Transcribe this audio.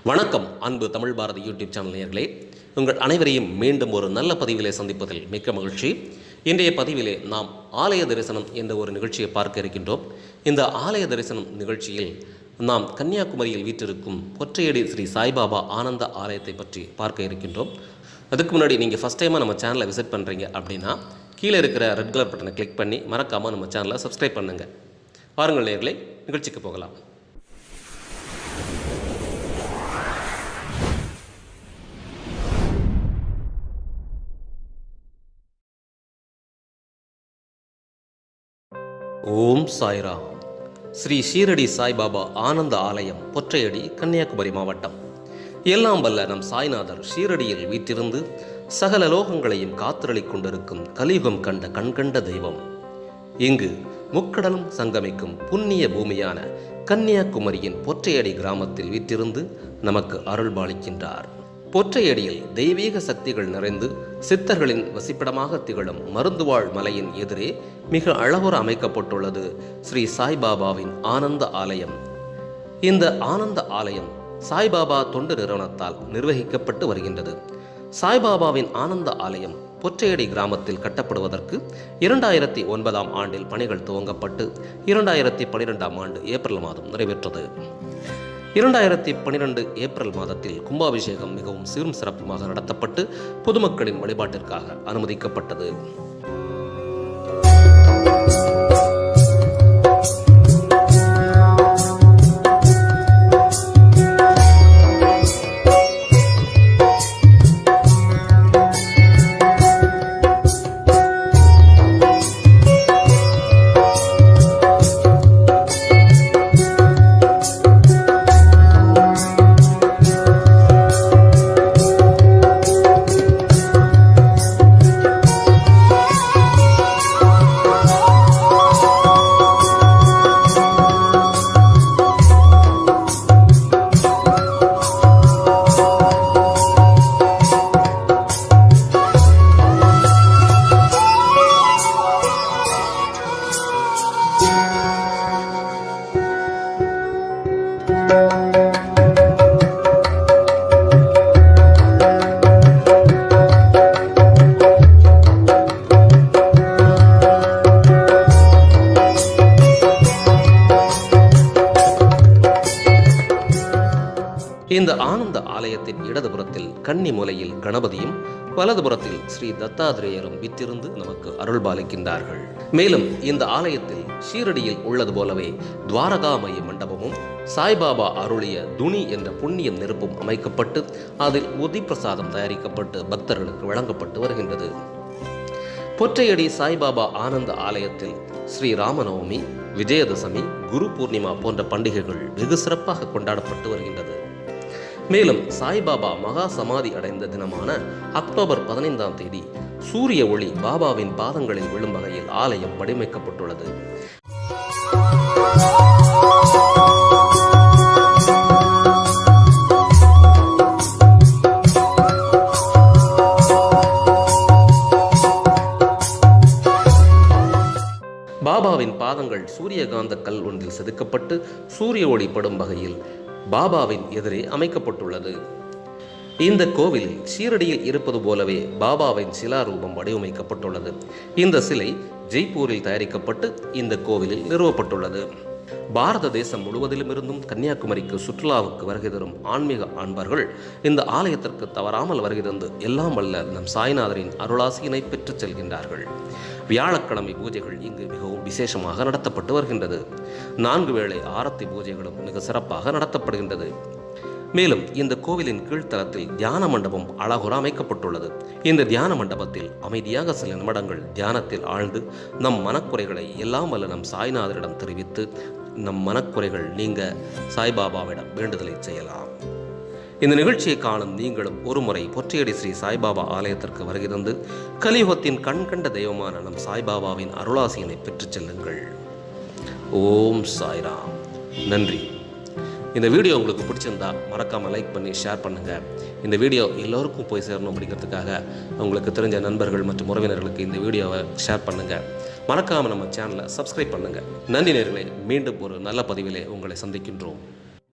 வணக்கம் அன்பு Tamil Bharathi YouTube channel நேயர்களே, உங்கள் அனைவரையும் மீண்டும் ஒரு நல்ல பதிவிலே சந்திப்பதில் மிக்க மகிழ்ச்சி. இன்றைய பதிவிலே நாம் ஆலய தரிசனம் என்ற ஒரு நிகழ்ச்சியை பார்க்க இருக்கின்றோம். இந்த ஆலய தரிசனம் நிகழ்ச்சியில் நாம் கன்னியாகுமரியில் வீற்றிருக்கும் பொற்றையடி ஸ்ரீ சாய்பாபா ஆனந்த ஆலயத்தை பற்றி பார்க்க இருக்கின்றோம். அதுக்கு முன்னாடி நீங்கள் ஃபஸ்ட் டைமாக நம்ம சேனலை விசிட் பண்ணுறீங்க அப்படின்னா கீழே இருக்கிற ரெட் கலர் பட்டனை கிளிக் பண்ணி மறக்காமல் நம்ம சேனலை சப்ஸ்கிரைப் பண்ணுங்கள். பாருங்கள் நேயர்களே, நிகழ்ச்சிக்கு போகலாம். ஓம் சாய்ராம். ஸ்ரீ ஷீரடி சாய்பாபா ஆனந்த ஆலயம், பொற்றையடி, கன்னியாகுமரி மாவட்டம். எல்லாம் வல்ல நம் சாய்நாதர் ஷீரடியில் வீற்றிருந்து சகல லோகங்களையும் காத்திரளிக் கொண்டிருக்கும் கலியுகம் கண்ட கண்கண்ட தெய்வம். இங்கு முக்கடலும் சங்கமிக்கும் புண்ணிய பூமியான கன்னியாகுமரியின் பொற்றையடி கிராமத்தில் வீற்றிருந்து நமக்கு அருள்பாலிக்கின்றார். பொற்றையடியில் தெய்வீக சக்திகள் நிறைந்து சித்தர்களின் வசிப்பிடமாக திகழும் மருந்துவாழ் மலையின் எதிரே மிக அழகுற அமைக்கப்பட்டுள்ளது ஸ்ரீ சாய்பாபாவின் ஆனந்த ஆலயம். இந்த ஆனந்த ஆலயம் சாய்பாபா தொண்டு நிறுவனத்தால் நிர்வகிக்கப்பட்டு வருகின்றது. சாய்பாபாவின் ஆனந்த ஆலயம் பொற்றையடி கிராமத்தில் கட்டப்படுவதற்கு 2009ஆம் ஆண்டில் பணிகள் துவங்கப்பட்டு 2012ஆம் ஆண்டு ஏப்ரல் மாதம் நிறைவேற்றது. 2012 ஏப்ரல் மாதத்தில் கும்பாபிஷேகம் மிகவும் சீரும் சிறப்புமாக நடத்தப்பட்டு பொதுமக்களின் வழிபாட்டிற்காக அனுமதிக்கப்பட்டது. இந்த ஆனந்த ஆலயத்தின் இடதுபுறத்தில் கன்னி மூலையில் கணபதியும் வலதுபுறத்தில் ஸ்ரீ தத்தாதிரேயரும் விற்றிருந்து நமக்கு அருள்பாலிக்கின்றார்கள். மேலும் இந்த ஆலயத்தில் ஷீரடியில் உள்ளது போலவே துவாரகாமய மண்டபமும் சாய்பாபா அருளிய துணி என்ற புண்ணியம் நெருப்பும் அமைக்கப்பட்டு அதில் உதி பிரசாதம் தயாரிக்கப்பட்டு பக்தர்களுக்கு வழங்கப்பட்டு வருகின்றது. பொற்றையடி சாய்பாபா ஆனந்த ஆலயத்தில் ஸ்ரீ ராமநவமி, விஜயதசமி, குரு பூர்ணிமா போன்ற பண்டிகைகள் வெகு சிறப்பாக கொண்டாடப்பட்டு வருகின்றது. மேலும் சாய்பாபா மகா சமாதி அடைந்த தினமான அக்டோபர் 15ஆம் தேதி சூரிய ஒளி பாபாவின் பாதங்களில் விழும் வகையில் ஆலயம் வடிவமைக்கப்பட்டுள்ளது. பாபாவின் பாதங்கள் சூரியகாந்த கல் ஒன்றில் செதுக்கப்பட்டு சூரிய ஒளி படும் வகையில் பாபாவின் எதிரே அமைக்கப்பட்டுள்ளது. இந்த கோவிலில் ஷீரடியில் இருப்பது போலவே பாபாவின் சிலாரூபம் வடிவமைக்கப்பட்டுள்ளது. இந்த சிலை ஜெய்ப்பூரில் தயாரிக்கப்பட்டு இந்த கோவிலில் நிறுவப்பட்டுள்ளது. பாரத தேசம் முழுவதிலும் இருந்தும் கன்னியாகுமரிக்கு சுற்றுலாவுக்கு வருகை தரும் ஆன்மீக அன்பர்கள் இந்த ஆலயத்திற்கு தவறாமல் வருகை தந்து எல்லாம் வல்ல நம் சாய்நாதரின் அருளாசியினை பெற்றுச் செல்கின்றார்கள். வியாழக்கிழமை பூஜைகள் இங்கு மிகவும் விசேஷமாக நடத்தப்பட்டு வருகின்றது. 4 வேளை ஆரத்தி பூஜைகளும் மிக சிறப்பாக நடத்தப்படுகின்றது. மேலும் இந்த கோவிலின் கீழ்த்தளத்தில் தியான மண்டபம் அழகுற அமைக்கப்பட்டுள்ளது. இந்த தியான மண்டபத்தில் அமைதியாக சில நிமிடங்கள் தியானத்தில் ஆழ்ந்து நம் மனக்குறைகளை எல்லாம் வல்ல நம் சாய்நாதரிடம் தெரிவித்து நம் மனக்குறைகள் நீங்க சாய்பாபாவிடம் வேண்டுதலை செய்யலாம். இந்த நிகழ்ச்சியை காணும் நீங்களும் ஒருமுறை பொற்றையடி ஸ்ரீ சாய்பாபா ஆலயத்திற்கு வருகை தந்து கலியுகத்தின் கண்கண்ட தெய்வமான நம் சாய்பாபாவின் அருளாசியினை பெற்றுச் செல்லுங்கள். ஓம் சாய்ராம். நன்றி. இந்த வீடியோ உங்களுக்கு பிடிச்சிருந்தா மறக்காமல் லைக் பண்ணி ஷேர் பண்ணுங்கள். இந்த வீடியோ எல்லோருக்கும் போய் சேரணும் அப்படிங்கிறதுக்காக உங்களுக்கு தெரிஞ்ச நண்பர்கள் மற்றும் உறவினர்களுக்கு இந்த வீடியோவை ஷேர் பண்ணுங்கள். மறக்காமல் நம்ம சேனலை சப்ஸ்கிரைப் பண்ணுங்கள். நன்றி நேயர்களே, மீண்டும் ஒரு நல்ல பதிவிலே உங்களை சந்திக்கின்றோம்.